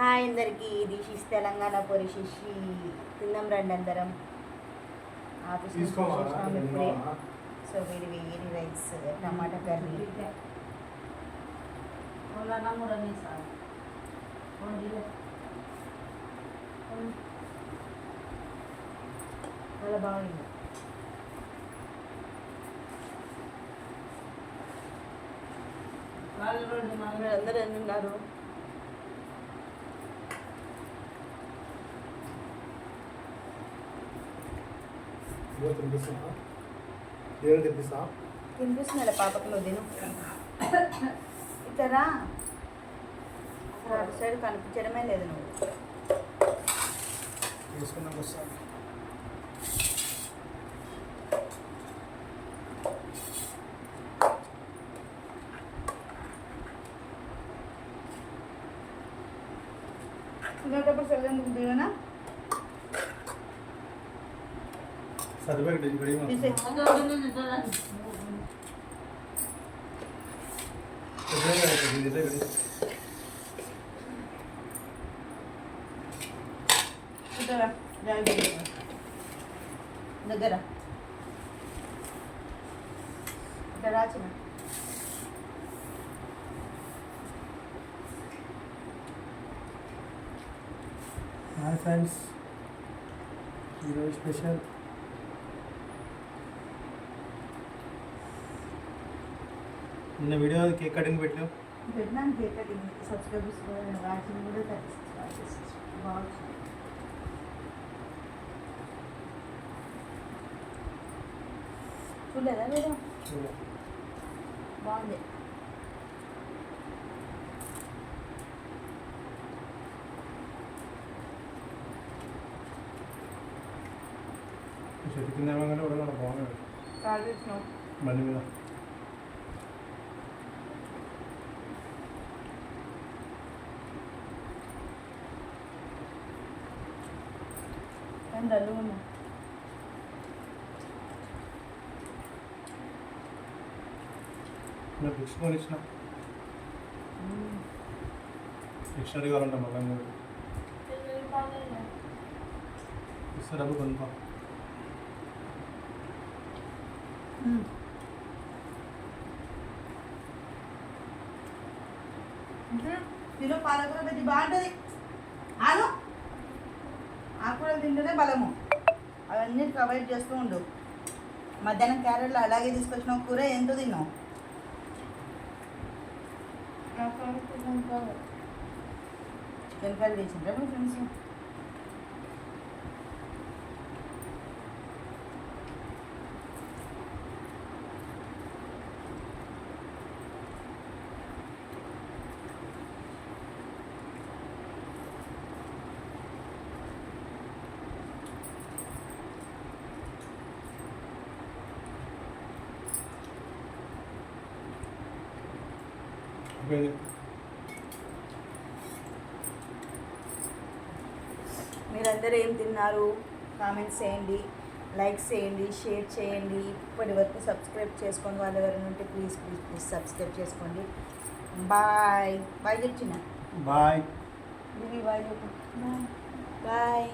Hi అందరికీ, this is Telangana పొరిశిషి. తిందాం రండి అందరం. ఆఫీస్ చేసినాం ఇప్పుడే. సో వేడి వేడి రైస్, టమాటా కర్రీ. చాలా బాగుంది. అందరూ ఎందున్నారు? తినిపిస్తున్నా పాపకు. నువ్వు తిను. ఇతరా అసలు అటు సైడ్ కనిపించడమే లేదు. నువ్వు తినేటప్పుడు సెల్లం దిగనా? దగ్గర ఇక్కడ రాచిన హాయ్ ఫ్రెండ్స్, ఈరోజు స్పెషల్ నిన్న వీడియో కేక్ కటింగ్ పెట్టావు. పెట్టినాను కేక్ కటింగ్. సబ్స్క్రైబర్స్ వాచింగ్ కూడా 36 బాగుంది. చూడలేదా మీరు? బాగుంది. చెట్టు కింద ఏమన్నా కూడా బాగున్నాడు. కాల్ చేసినావు బండి మీద. డల్లు ఉన్నా. నేను బుక్స్ కొని ఇచ్చిన. డిక్షనరీ కావాలంట మళ్ళీ ఇస్తే డబ్బు కొనుక్కో. తిను. పాలకూర బజ్జి బాగుంటుంది. ఆను ఆకుకూరలు తింటేనే బలము. అవన్నీ అవాయిడ్ చేస్తూ ఉండు. మధ్యాహ్నం క్యారెట్లు అలాగే తీసుకొచ్చిన కూర ఎంతో తిన్నావు. చికెన్ కర్రీ చేసిండ్రా మీ ఫ్రెండ్స్? మీరందరూ ఏం తిన్నారు? కామెంట్స్ చేయండి, లైక్ చేయండి, షేర్ చేయండి. ఇప్పటి వరకు సబ్స్క్రైబ్ చేసుకోండి. వాళ్ళు ఎవరైనా ఉంటే ప్లీజ్ ప్లీజ్ ప్లీజ్ సబ్స్క్రైబ్ చేసుకోండి. Bye bye. చెప్తున్నా బాయ్. బాయ్ చెప్పు. బాయ్.